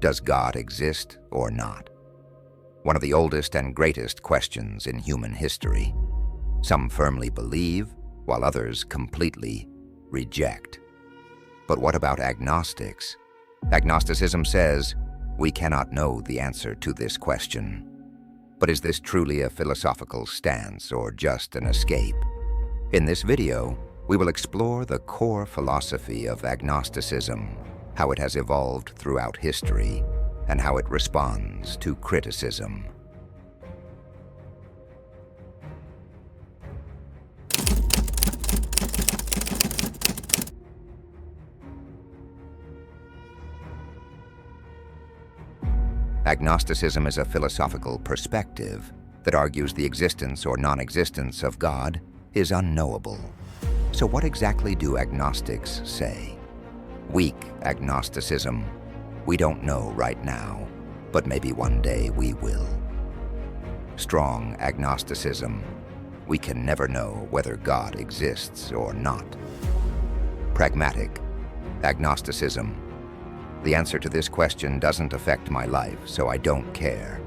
Does God exist or not? One of the oldest and greatest questions in human history. Some firmly believe, while others completely reject. But what about agnostics? Agnosticism says, we cannot know the answer to this question. But is this truly a philosophical stance or just an escape? In this video, we will explore the core philosophy of agnosticism, how it has evolved throughout history, and how it responds to criticism. Agnosticism is a philosophical perspective that argues the existence or non-existence of God is unknowable. So what exactly do agnostics say? Weak agnosticism. We don't know right now, but maybe one day we will. Strong agnosticism. We can never know whether God exists or not. Pragmatic agnosticism. The answer to this question doesn't affect my life, so I don't care.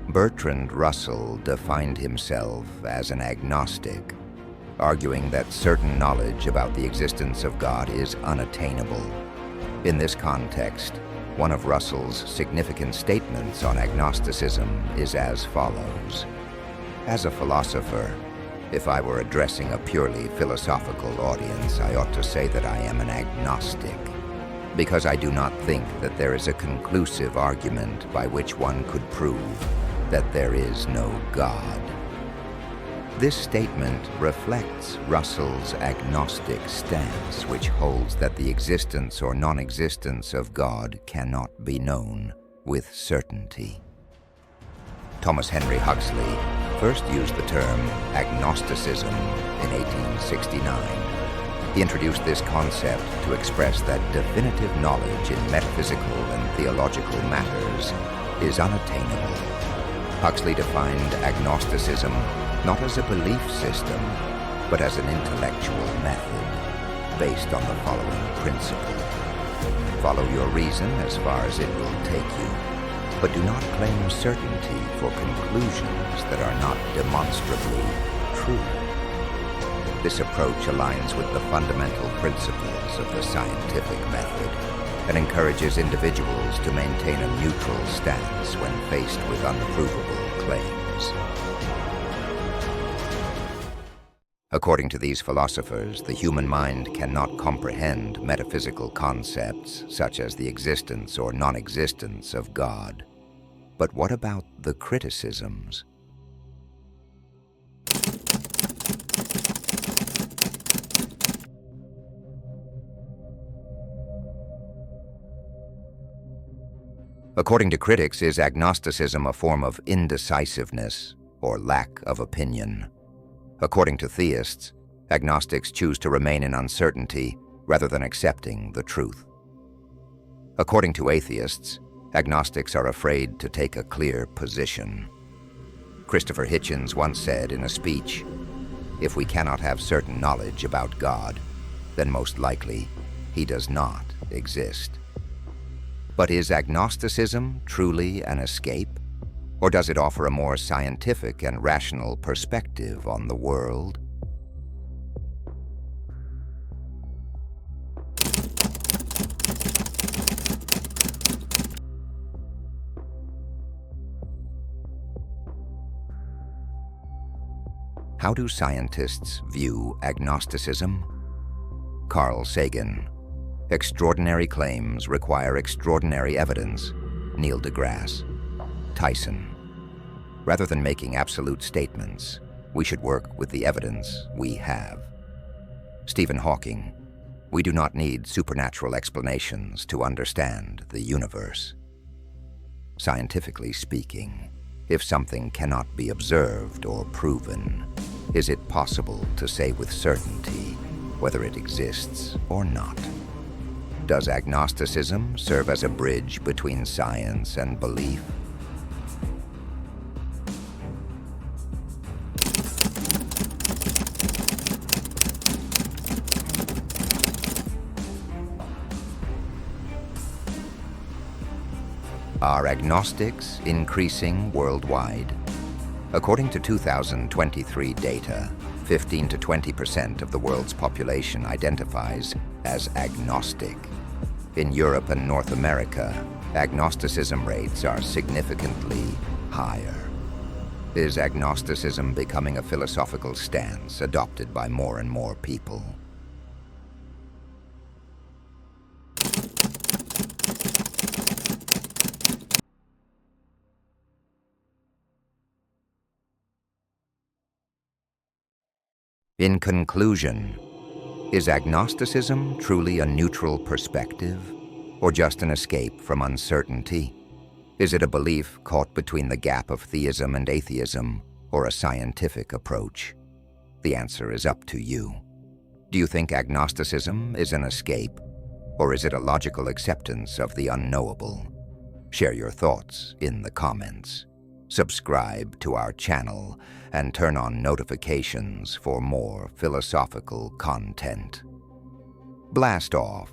Bertrand Russell defined himself as an agnostic, arguing that certain knowledge about the existence of God is unattainable. In this context, one of Russell's significant statements on agnosticism is as follows. As a philosopher, if I were addressing a purely philosophical audience, I ought to say that I am an agnostic, because I do not think that there is a conclusive argument by which one could prove that there is no God. This statement reflects Russell's agnostic stance, which holds that the existence or non-existence of God cannot be known with certainty. Thomas Henry Huxley first used the term agnosticism in 1869. He introduced this concept to express that definitive knowledge in metaphysical and theological matters is unattainable. Huxley defined agnosticism not as a belief system, but as an intellectual method based on the following principle. Follow your reason as far as it will take you, but do not claim certainty for conclusions that are not demonstrably true. This approach aligns with the fundamental principles of the scientific method and encourages individuals to maintain a neutral stance when faced with unprovable claims. According to these philosophers, the human mind cannot comprehend metaphysical concepts such as the existence or non-existence of God. But what about the criticisms? According to critics, is agnosticism a form of indecisiveness or lack of opinion? According to theists, agnostics choose to remain in uncertainty rather than accepting the truth. According to atheists, agnostics are afraid to take a clear position. Christopher Hitchens once said in a speech, "If we cannot have certain knowledge about God, then most likely he does not exist." But is agnosticism truly an escape? Or does it offer a more scientific and rational perspective on the world? How do scientists view agnosticism? Carl Sagan. Extraordinary claims require extraordinary evidence. Neil deGrasse Tyson. Rather than making absolute statements, we should work with the evidence we have. Stephen Hawking. We do not need supernatural explanations to understand the universe. Scientifically speaking, if something cannot be observed or proven, is it possible to say with certainty whether it exists or not? Does agnosticism serve as a bridge between science and belief? Are agnostics increasing worldwide? According to 2023 data, 15 to 20% of the world's population identifies as agnostic. In Europe and North America, agnosticism rates are significantly higher. Is agnosticism becoming a philosophical stance adopted by more and more people? In conclusion, is agnosticism truly a neutral perspective, or just an escape from uncertainty? Is it a belief caught between the gap of theism and atheism, or a scientific approach? The answer is up to you. Do you think agnosticism is an escape, or is it a logical acceptance of the unknowable? Share your thoughts in the comments. Subscribe to our channel and turn on notifications for more philosophical content. Blast off.